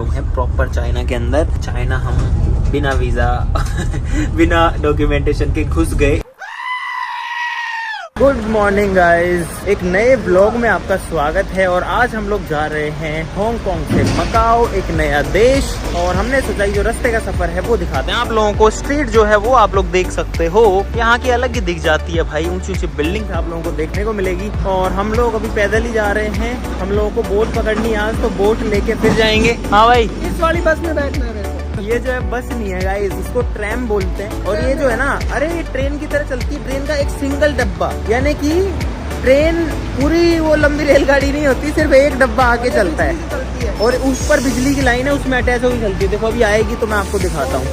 लोग हैं proper China के अंदर। चाइना हम बिना वीजा बिना डॉक्यूमेंटेशन के घुस गए। गुड मॉर्निंग गाइज, एक नए ब्लॉग में आपका स्वागत है। और आज हम लोग जा रहे हैं हांगकांग से मकाओ, एक नया देश। और हमने सोचा जो रास्ते का सफर है वो दिखाते हैं आप लोगों को। स्ट्रीट जो है वो आप लोग देख सकते हो, यहाँ की अलग ही दिख जाती है भाई। ऊंची ऊंची बिल्डिंग आप लोगों को देखने को मिलेगी। और हम लोग अभी पैदल ही जा रहे हैं। हम लोगों को बोट पकड़नी है आज, तो बोट लेके फिर जाएंगे। हाँ भाई, इस वाली बस में बैठना है। ये जो है बस नहीं है गाइस, इसको ट्रैम बोलते हैं। और ये जो है ना, अरे ये ट्रेन की तरह चलती है। ट्रेन का एक सिंगल डब्बा, यानी कि ट्रेन पूरी वो लंबी रेलगाड़ी नहीं होती, सिर्फ एक डब्बा आके चलता है। और उस पर बिजली की लाइन है, उसमें अटैच होकर चलती है। देखो अभी आएगी तो मैं आपको दिखाता हूँ।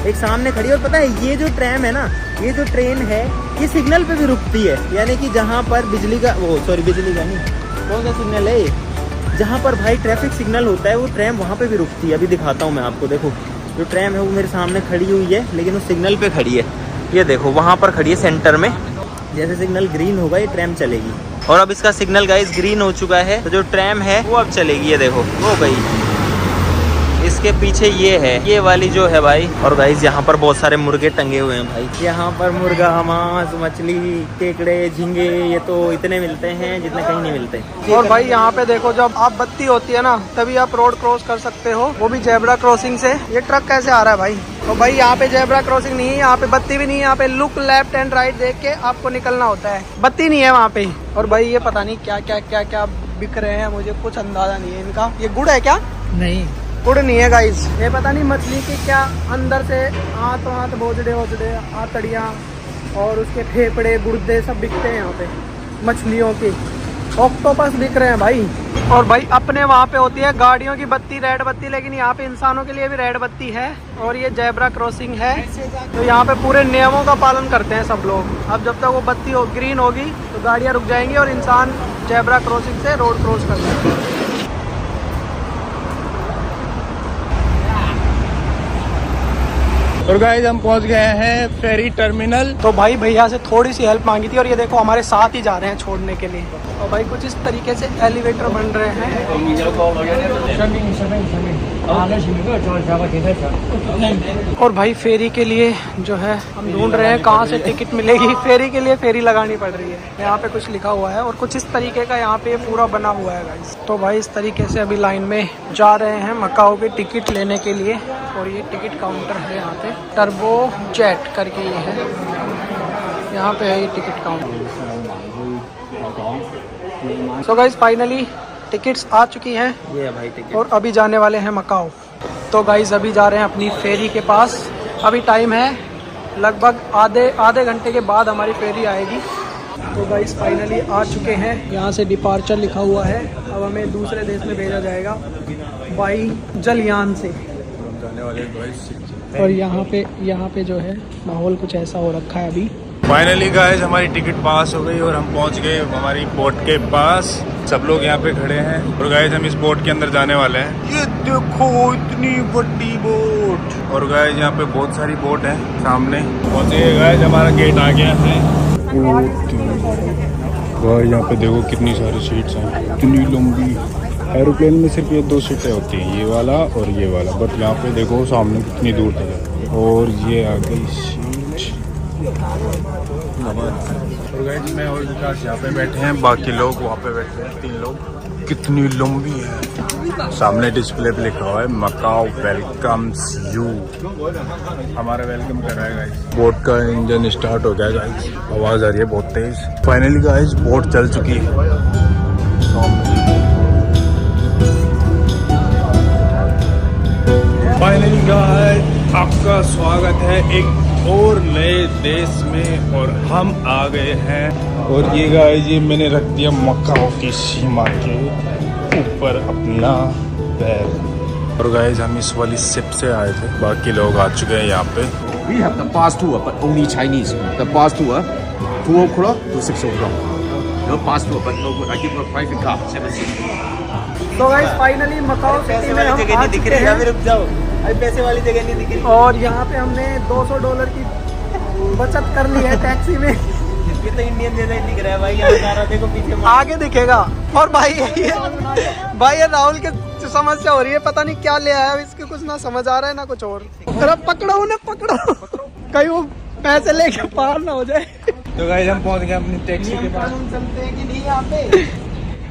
एक सामने खड़ी है। और पता है ये जो ट्रैम है ना, ये जो ट्रेन है ये सिग्नल पे भी रुकती है। यानी कि जहाँ पर बिजली का बिजली का नहीं, कौन सा सिग्नल है, जहाँ पर भाई ट्रैफिक सिग्नल होता है वो ट्रैम वहाँ पे भी रुकती है। अभी दिखाता हूँ मैं आपको। देखो जो ट्रैम है वो मेरे सामने खड़ी हुई है, लेकिन वो सिग्नल पे खड़ी है। ये देखो वहाँ पर खड़ी है सेंटर में। जैसे सिग्नल ग्रीन होगा ये ट्रैम चलेगी। और अब इसका सिग्नल गाइस ग्रीन हो चुका है, तो जो ट्रैम है वो अब चलेगी। ये देखो वो गई। इसके पीछे ये है, ये वाली जो है भाई। और गाइस यहाँ पर बहुत सारे मुर्गे टंगे हुए हैं भाई। यहाँ पर मुर्गा, मांस, मछली, केकड़े, झींगे, ये तो इतने मिलते हैं जितने कहीं नहीं मिलते। और भाई यहाँ पे देखो, जब आप बत्ती होती है ना तभी आप रोड क्रॉस कर सकते हो, वो भी जेब्रा क्रॉसिंग से। ये ट्रक कैसे आ रहा है भाई? तो भाई यहाँ पे जेब्रा क्रॉसिंग नहीं है, यहाँ पे बत्ती भी नहीं है। यहाँ पे लुक लेफ्ट एंड राइट देख के आपको निकलना होता है, बत्ती नहीं है वहाँ पे। और भाई ये पता नहीं क्या क्या क्या क्या बिक रहे हैं, मुझे कुछ अंदाजा नहीं है इनका। ये गुड़ है क्या? नहीं, गुड़ नहीं है गाइस। ये पता नहीं मछली के क्या अंदर से हाथ भोजड़े आतड़ियाँ और उसके फेफड़े, गुर्दे सब बिकते हैं यहाँ पे। मछलियों की ऑक्टोपस बिक रहे हैं भाई। और भाई अपने वहाँ पे होती है गाड़ियों की बत्ती, रेड बत्ती, लेकिन यहाँ पे इंसानों के लिए भी रेड बत्ती है। और ये जेब्रा क्रॉसिंग है, तो यहाँ पे पूरे नियमों का पालन करते हैं सब लोग। अब जब तक वो बत्ती ग्रीन होगी तो गाड़ियाँ रुक जाएंगी और इंसान जेब्रा क्रॉसिंग से रोड क्रॉस कर जाएंगे। और गाइस हम पहुंच गए हैं फेरी टर्मिनल। तो भाई भैया से थोड़ी सी हेल्प मांगी थी, और ये देखो हमारे साथ ही जा रहे हैं छोड़ने के लिए। और भाई कुछ इस तरीके से एलिवेटर बन रहे हैं। और भाई फेरी के लिए जो है हम ढूंढ रहे हैं कहाँ से टिकट मिलेगी। फेरी के लिए फेरी लगानी पड़ रही है। यहाँ पे कुछ लिखा हुआ है और कुछ इस तरीके का यहाँ पे पूरा बना हुआ है गाइस। तो भाई इस तरीके से अभी लाइन में जा रहे हैं मकाओ के टिकट लेने के लिए। और ये टिकट काउंटर है यहाँ पे, टर्बो जेट करके ये है, यहाँ पे है ये ticket counter. So guys finally tickets आ चुकी हैं, ये है भाई टिकट। और अभी जाने वाले हैं मकाओ। तो गाइस अभी जा रहे हैं अपनी फेरी के पास। अभी टाइम है लगभग आधे घंटे के बाद हमारी फेरी आएगी। तो गाइस फाइनली आ चुके हैं। यहाँ से डिपार्चर लिखा हुआ है। अब हमें दूसरे देश में भेजा जाएगा बाई जलयान से। और यहाँ पे जो है माहौल कुछ ऐसा हो रखा है अभी। फाइनली गाइस हमारी टिकट पास हो गई और हम पहुंच गए हमारी बोट के पास। सब लोग यहाँ पे खड़े हैं और गाइस हम इस बोट के अंदर जाने वाले हैं। ये देखो इतनी बड़ी बोट। और गाइस यहाँ पे बहुत सारी बोट है। सामने पहुंचे गाइस, हमारा गेट आ गया है। गाइस यहाँ पे देखो कितनी सारी सीट्स हैं, इतनी लंबी। एरोप्लेन में सिर्फ ये 2 सीटें होती हैं, ये वाला और ये वाला। बट यहाँ पे देखो सामने कितनी दूर तक है। और ये आ गई सीट। और गाइस मैं और विकास यहाँ पे बैठे हैं, बाकी लोग वहाँ पे बैठे हैं, 3 लोग। कितनी लंबी है। सामने डिस्प्ले पे लिखा हुआ है मकाओ वेलकम्स यू। हमारा वेलकम कर रहा है गाइस। बोट का इंजन स्टार्ट हो गया गाइस, आवाज आ रही है बहुत तेज। फाइनली गाइस बोट चल चुकी है। फाइनली गाइस आपका स्वागत है एक और नए देश में, और हम आ गए हैं। और ये गाइस ये मैंने रख दिया मकाओ की सीमा के ऊपर अपना पैर। और गाइस हम इस वाली शिप से आए थे, बाकी लोग आ चुके हैं यहाँ पे। We have the bus tour, but only Chinese. The bus tour, 2 o'clock to 6 o'clock. No bus tour, but no good. I give you a private car, 7 seats. तो गाइस फाइनली मकाओ सिटी में हम आ चुके हैं। रुक जाओ, अभी पैसे वाली जगह नहीं दिख रही। और यहाँ पे हमने $200 की बचत कर ली है टैक्सी में। ये तो इंडियन जैसा ही दिख रहा है भाई। यहाँ देखो पीछे आगे दिखेगा। और भाई ये राहुल के समस्या हो रही है, पता नहीं क्या ले आया इसके, कुछ ना समझ आ रहा है ना कुछ और। अरे पकड़ो उन्हें, पकड़ो कहीं वो पैसे लेके पार ना हो जाए। तो गाइस हम पहुंच गए अपनी टैक्सी के पास। चलते हैं कि नहीं यहाँ पे?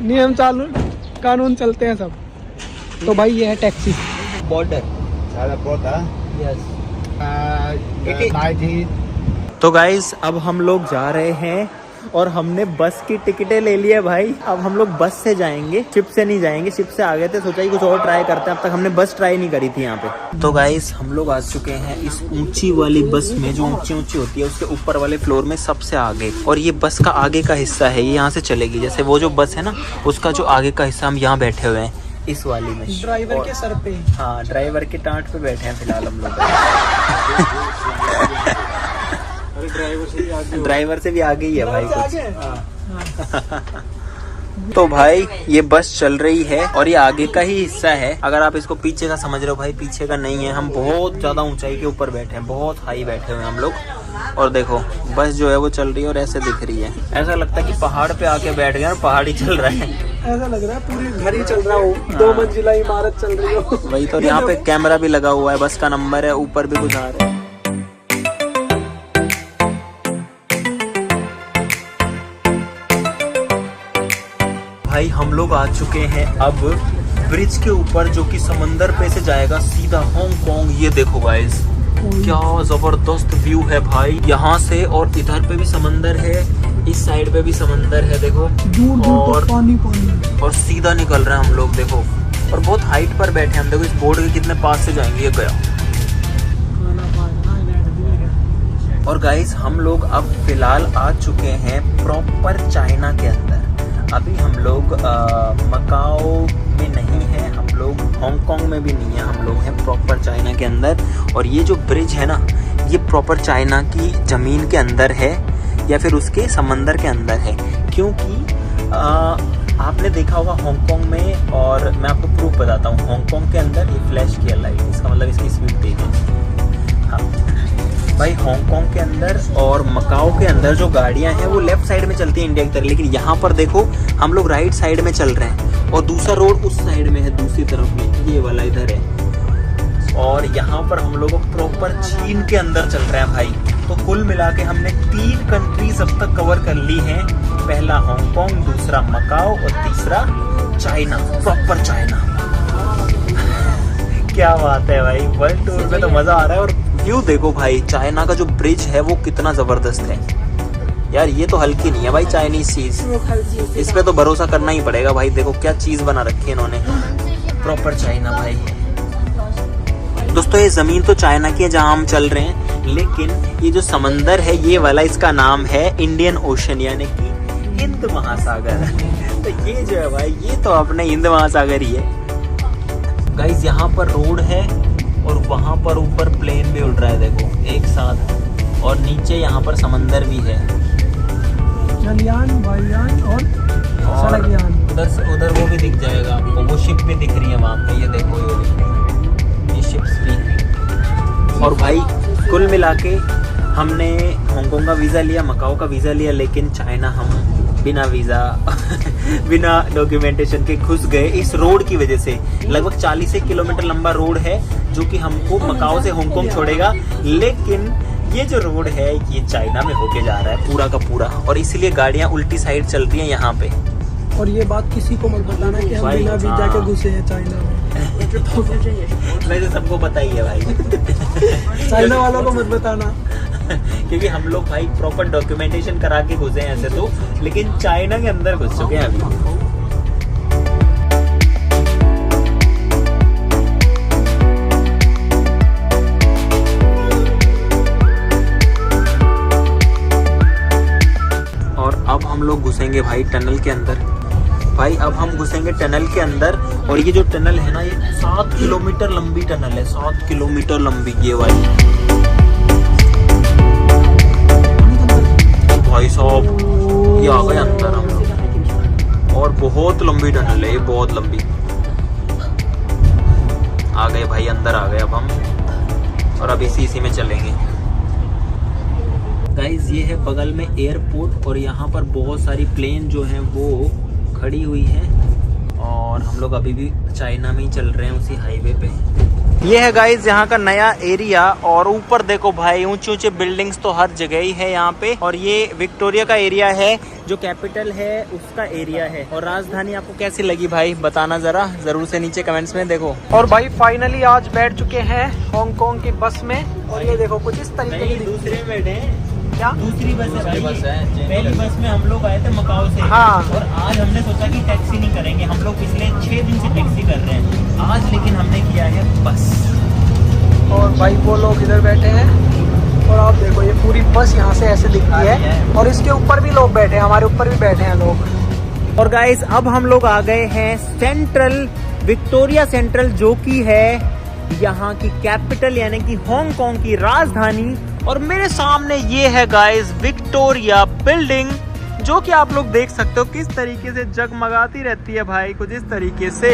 नियम कानून चलते हैं सब। तो भाई ये है टैक्सी। बॉर्डर। यस। तो गाइस अब हम लोग जा रहे हैं और हमने बस की टिकटें ले ली है भाई। अब हम लोग बस से जाएंगे, शिप से नहीं जाएंगे। शिप से आ गए थे, सोचा ही कुछ और ट्राई करते हैं, अब तक हमने बस ट्राई नहीं करी थी यहाँ पे। तो गाइस हम लोग आ चुके हैं इस ऊंची वाली बस में, जो ऊंची ऊंची होती है, उसके ऊपर वाले फ्लोर में सबसे आगे। और ये बस का आगे का हिस्सा है, ये यहाँ से चलेगी। जैसे वो जो बस है ना, उसका जो आगे का हिस्सा, हम यहाँ बैठे हुए हैं इस वाली में, ड्राइवर के सर पे। हाँ, ड्राइवर के टाँट पे बैठे हैं फिलहाल हम लोग। ड्राइवर से भी आगे ही है भाई कुछ। तो भाई ये बस चल रही है और ये आगे का ही हिस्सा है। अगर आप इसको पीछे का समझ रहे हो भाई, पीछे का नहीं है। हम बहुत ज्यादा ऊंचाई के ऊपर बैठे हैं, बहुत हाई बैठे हुए हैं हम लोग। और देखो बस जो है वो चल रही है और ऐसे दिख रही है, ऐसा लगता है कि पहाड़ पे आके बैठ गए और पहाड़ ही चल रहा है। ऐसा लग रहा है पूरी घर ही चल रहा हो, 2 मंजिला इमारत चल रही हो। वही तो, यहाँ पे कैमरा भी लगा हुआ है, बस का नंबर है, ऊपर भी कुछ आ रहा है। भाई हम लोग आ चुके हैं अब ब्रिज के ऊपर, जो कि समंदर पे से जाएगा सीधा हांगकांग। ये देखो गाइस, क्या जबरदस्त व्यू है भाई यहाँ से। और इधर पे भी समंदर है, इस साइड पे भी समंदर है, देखो। और पानी और सीधा निकल रहे हैं हम लोग, देखो। और बहुत हाइट पर बैठे हैं हम, देखो इस बोर्ड के कितने पास से जाएंगे। ये गया। और गाइस हम लोग अब फिलहाल आ चुके हैं प्रॉपर चाइना के अंदर। अभी हम लोग मकाओ में नहीं है, हम लोग हांगकांग में भी नहीं है, हम लोग हैं प्रॉपर चाइना के अंदर। और ये जो ब्रिज है ना, ये प्रॉपर चाइना की ज़मीन के अंदर है या फिर उसके समंदर के अंदर है। क्योंकि आपने देखा होगा हांगकांग में, और मैं आपको प्रूफ बताता हूँ। हांगकांग के अंदर ये फ्लैश किया लाइट, इसका मतलब इसकी स्पीड तेज है। हाँ भाई, हांगकांग के अंदर और मकाओ के अंदर जो गाड़ियां हैं वो लेफ्ट साइड में चलती हैं इंडिया की तरह, लेकिन यहाँ पर देखो हम लोग राइट साइड में चल रहे हैं और दूसरा रोड उस साइड में है, दूसरी तरफ में, ये वाला इधर है। और यहाँ पर हम लोग प्रॉपर चीन के अंदर चल रहे हैं भाई। तो कुल मिला के हमने 3 कंट्रीज अब तक कवर कर ली हैं। पहला हांगकांग, दूसरा मकाओ और तीसरा चाइना, प्रॉपर चाइना। क्या बात है भाई, वर्ल्ड टूर में तो मजा आ रहा है। और व्यू देखो भाई, चाइना का जो ब्रिज है वो कितना जबरदस्त है यार। ये तो हल्की नहीं है भाई चाइनीज चीज, इस पे तो भरोसा करना ही पड़ेगा भाई। देखो क्या चीज बना रखी है इन्होंने, प्रॉपर चाइना भाई। दोस्तों ये जमीन तो चाइना की है जहाँ हम चल रहे हैं, लेकिन ये जो समंदर है ये वाला, इसका नाम है इंडियन ओशन, यानी कि हिंद महासागर। तो ये जो है भाई, ये तो अपने हिंद महासागर ही है गाइस। यहाँ पर रोड है और वहाँ पर ऊपर प्लेन भी उड़ रहा है, देखो एक साथ। और नीचे यहाँ पर समंदर भी है, जलयान, वायुयान और सड़कयान। उधर वो भी दिख जाएगा आपको, वो शिप भी दिख रही है वहाँ पे, ये देखो ये शिप्स भी। और भाई कुल मिला के हमने हांगकांग का वीज़ा लिया, मकाओ का वीज़ा लिया, लेकिन चाइना हम बिना वीज़ा बिना डॉक्यूमेंटेशन के घुस गए इस रोड की वजह से। लगभग 40 किलोमीटर लंबा रोड है जो कि हमको मकाओ से हांगकांग छोड़ेगा, लेकिन ये जो रोड है ये चाइना में होके जा रहा है पूरा का पूरा। और इसीलिए गाड़ियाँ उल्टी साइड चल रही हैं यहाँ पे। और ये बात किसी को मत बताना कि हम बिना वीजा के घुसे हैं चाइना में। वैसे सबको पता ही है भाई। चाइना वालों को मत बताना, क्योंकि हम लोग भाई प्रॉपर डॉक्यूमेंटेशन करा के घुसे हैं ऐसे तो, लेकिन चाइना के अंदर घुस चुके हैं अभी। और अब हम लोग घुसेंगे भाई टनल के अंदर। भाई अब हम घुसेंगे टनल के अंदर, और ये जो टनल है ना, ये 7 किलोमीटर लंबी टनल है, 7 किलोमीटर लंबी ये वाली। भाई साहब ये आ गए अंदर हम लोग, और बहुत लंबी टनल है ये, बहुत लंबी। आ गए भाई अंदर आ गए अब हम, और अब इसी में चलेंगे। गाइस ये है बगल में एयरपोर्ट, और यहाँ पर बहुत सारी प्लेन जो हैं वो खड़ी हुई हैं। और हम लोग अभी भी चाइना में ही चल रहे हैं, उसी हाईवे पे। ये है गाइस यहाँ का नया एरिया, और ऊपर देखो भाई ऊंचे ऊंचे बिल्डिंग्स तो हर जगह ही है यहाँ पे। और ये विक्टोरिया का एरिया है, जो कैपिटल है उसका एरिया है। और राजधानी आपको कैसी लगी भाई बताना जरा, जरूर से नीचे कमेंट्स में देखो। और भाई फाइनली आज बैठ चुके हैं हांगकांग की बस में, और ये देखो कुछ इस तरीके की दूसरे में बैठे हैं। क्या दूसरी बस है भाई, पहली बस में हम लोग आए थे मकाओ से। हाँ। और आज हमने सोचा कि टैक्सी नहीं करेंगे, हम लोग पिछले 6 दिन से टैक्सी कर रहे हैं, आज लेकिन हमने किया है बस। और भाई वो लोग इधर बैठे हैं, और आप देखो ये पूरी बस यहाँ से ऐसे दिखती है, और इसके ऊपर भी लोग बैठे हैं, हमारे ऊपर भी बैठे हैं लोग। और गाइस अब हम लोग आ गए हैं सेंट्रल विक्टोरिया सेंट्रल, जो कि है यहाँ की कैपिटल यानी कि हांगकांग की राजधानी। और मेरे सामने ये है गाइस विक्टोरिया बिल्डिंग, जो कि आप लोग देख सकते हो किस तरीके से जगमगाती रहती है भाई, कुछ इस तरीके से।